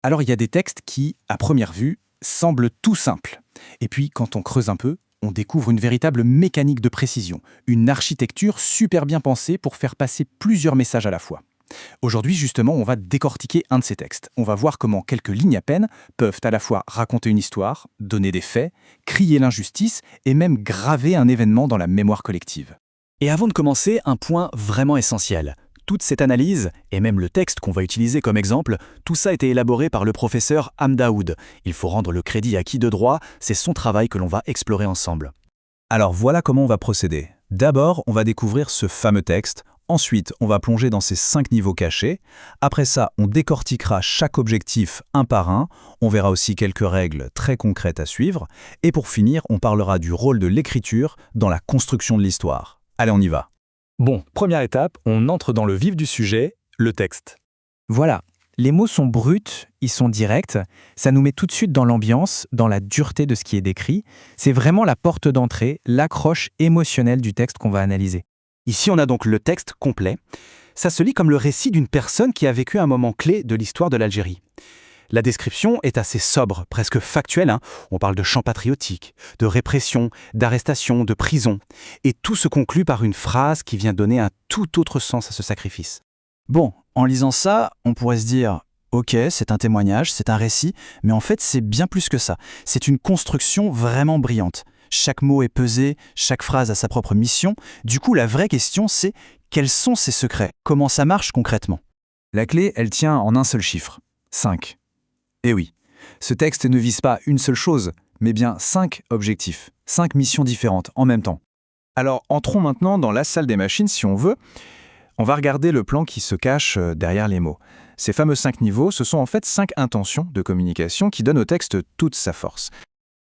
Alors il y a des textes qui, à première vue, semblent tout simples. Et puis quand on creuse un peu, on découvre une véritable mécanique de précision, une architecture super bien pensée pour faire passer plusieurs messages à la fois. Aujourd'hui, justement, on va décortiquer un de ces textes. On va voir comment quelques lignes à peine peuvent à la fois raconter une histoire, donner des faits, crier l'injustice et même graver un événement dans la mémoire collective. Et avant de commencer, un point vraiment essentiel. Toute cette analyse, et même le texte qu'on va utiliser comme exemple, tout ça a été élaboré par le professeur Hamdaoud. Il faut rendre le crédit à qui de droit, c'est son travail que l'on va explorer ensemble. Alors voilà comment on va procéder. D'abord, on va découvrir ce fameux texte. Ensuite, on va plonger dans ces 5 niveaux cachés. Après ça, on décortiquera chaque objectif un par un. On verra aussi quelques règles très concrètes à suivre. Et pour finir, on parlera du rôle de l'écriture dans la construction de l'histoire. Allez, on y va. Bon, première étape, on entre dans le vif du sujet, le texte. Voilà, les mots sont bruts, ils sont directs, ça nous met tout de suite dans l'ambiance, dans la dureté de ce qui est décrit. C'est vraiment la porte d'entrée, l'accroche émotionnelle du texte qu'on va analyser. Ici, on a donc le texte complet. Ça se lit comme le récit d'une personne qui a vécu un moment clé de l'histoire de l'Algérie. La description est assez sobre, presque factuelle. On parle de chants patriotiques, de répression, d'arrestation, de prison. Et tout se conclut par une phrase qui vient donner un tout autre sens à ce sacrifice. Bon, en lisant ça, on pourrait se dire « Ok, c'est un témoignage, c'est un récit, mais en fait c'est bien plus que ça. C'est une construction vraiment brillante. Chaque mot est pesé, chaque phrase a sa propre mission. Du coup, la vraie question c'est quels sont ces secrets? Comment ça marche concrètement ?» La clé, elle tient en un seul chiffre, 5. Et oui, ce texte ne vise pas une seule chose, mais bien 5 objectifs, 5 missions différentes en même temps. Alors entrons maintenant dans la salle des machines si on veut. On va regarder le plan qui se cache derrière les mots. Ces fameux 5 niveaux, ce sont en fait 5 intentions de communication qui donnent au texte toute sa force.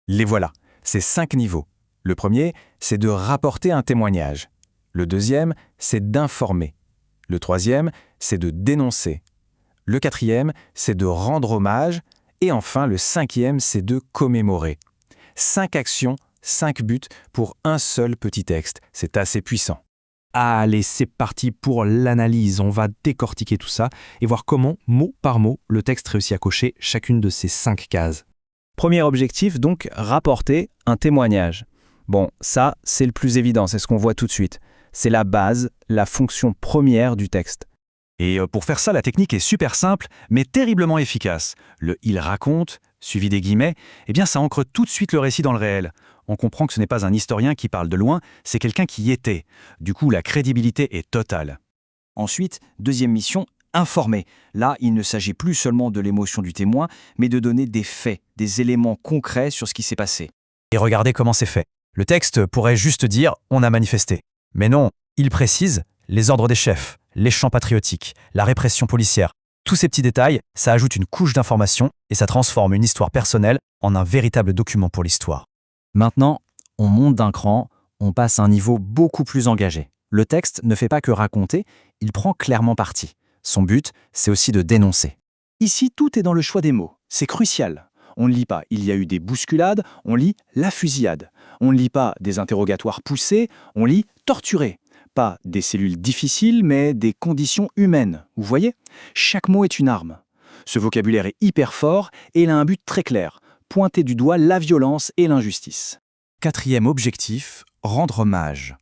Les voilà, ces 5 niveaux. Le premier, c'est de rapporter un témoignage. Le deuxième, c'est d'informer. Le troisième, c'est de dénoncer. Le quatrième, c'est de rendre hommage. Et enfin, le cinquième, c'est de commémorer. 5 actions, 5 buts pour un seul petit texte. C'est assez puissant. Allez, c'est parti pour l'analyse. On va décortiquer tout ça et voir comment, mot par mot, le texte réussit à cocher chacune de ces 5 cases. Premier objectif, donc, rapporter un témoignage. Bon, ça, c'est le plus évident, c'est ce qu'on voit tout de suite. C'est la base, la fonction première du texte. Et pour faire ça, la technique est super simple, mais terriblement efficace. Le « il raconte », suivi des guillemets, eh bien ça ancre tout de suite le récit dans le réel. On comprend que ce n'est pas un historien qui parle de loin, c'est quelqu'un qui y était. Du coup, la crédibilité est totale. Ensuite, deuxième mission, informer. Là, il ne s'agit plus seulement de l'émotion du témoin, mais de donner des faits, des éléments concrets sur ce qui s'est passé. Et regardez comment c'est fait. Le texte pourrait juste dire « on a manifesté ». Mais non, il précise les ordres des chefs, les chants patriotiques, la répression policière. Tous ces petits détails, ça ajoute une couche d'information et ça transforme une histoire personnelle en un véritable document pour l'histoire. Maintenant, on monte d'un cran, on passe à un niveau beaucoup plus engagé. Le texte ne fait pas que raconter, il prend clairement parti. Son but, c'est aussi de dénoncer. Ici, tout est dans le choix des mots. C'est crucial. On ne lit pas « il y a eu des bousculades », on lit « la fusillade ». On ne lit pas des interrogatoires poussés, on lit « torturé ». Pas des cellules difficiles, mais des conditions humaines. Vous voyez? Chaque mot est une arme. Ce vocabulaire est hyper fort et il a un but très clair. Pointer du doigt la violence et l'injustice. Quatrième objectif, rendre hommage.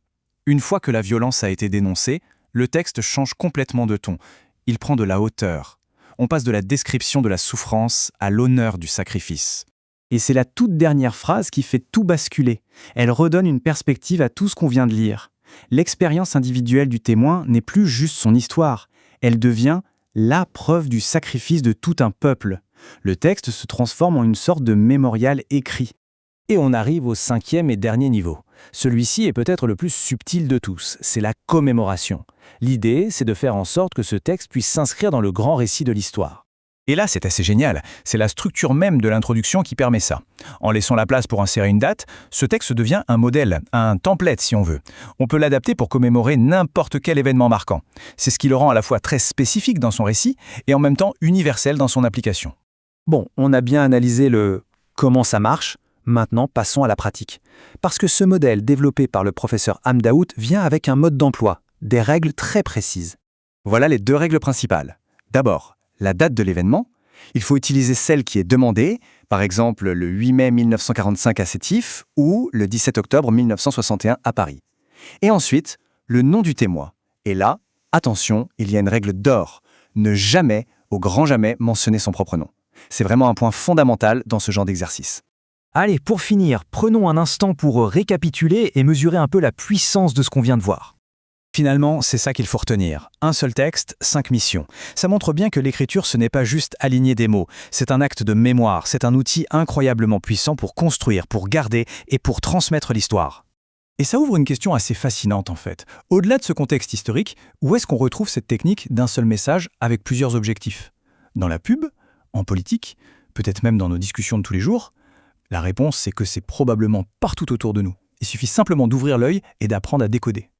Une fois que la violence a été dénoncée, le texte change complètement de ton. Il prend de la hauteur. On passe de la description de la souffrance à l'honneur du sacrifice. Et c'est la toute dernière phrase qui fait tout basculer. Elle redonne une perspective à tout ce qu'on vient de lire. L'expérience individuelle du témoin n'est plus juste son histoire. Elle devient la preuve du sacrifice de tout un peuple. Le texte se transforme en une sorte de mémorial écrit. Et on arrive au 5e et dernier niveau. Celui-ci est peut-être le plus subtil de tous, c'est la commémoration. L'idée, c'est de faire en sorte que ce texte puisse s'inscrire dans le grand récit de l'histoire. Et là, c'est assez génial. C'est la structure même de l'introduction qui permet ça. En laissant la place pour insérer une date, ce texte devient un modèle, un template si on veut. On peut l'adapter pour commémorer n'importe quel événement marquant. C'est ce qui le rend à la fois très spécifique dans son récit et en même temps universel dans son application. Bon, on a bien analysé le « comment ça marche », maintenant passons à la pratique. Parce que ce modèle développé par le professeur Hamdaoud vient avec un mode d'emploi, des règles très précises. Voilà les 2 règles principales. D'abord, la date de l'événement, Il faut utiliser celle qui est demandée, par exemple le 8 mai 1945 à Sétif ou le 17 octobre 1961 à Paris. Et ensuite, le nom du témoin. Et là, attention, il y a une règle d'or. Ne jamais, au grand jamais, mentionner son propre nom. C'est vraiment un point fondamental dans ce genre d'exercice. Allez, pour finir, prenons un instant pour récapituler et mesurer un peu la puissance de ce qu'on vient de voir. Finalement, c'est ça qu'il faut retenir. Un seul texte, 5 missions. Ça montre bien que l'écriture, ce n'est pas juste aligner des mots. C'est un acte de mémoire. C'est un outil incroyablement puissant pour construire, pour garder et pour transmettre l'histoire. Et ça ouvre une question assez fascinante en fait. Au-delà de ce contexte historique, où est-ce qu'on retrouve cette technique d'un seul message avec plusieurs objectifs? Dans la pub? En politique? Peut-être même dans nos discussions de tous les jours? La réponse, c'est que c'est probablement partout autour de nous. Il suffit simplement d'ouvrir l'œil et d'apprendre à décoder.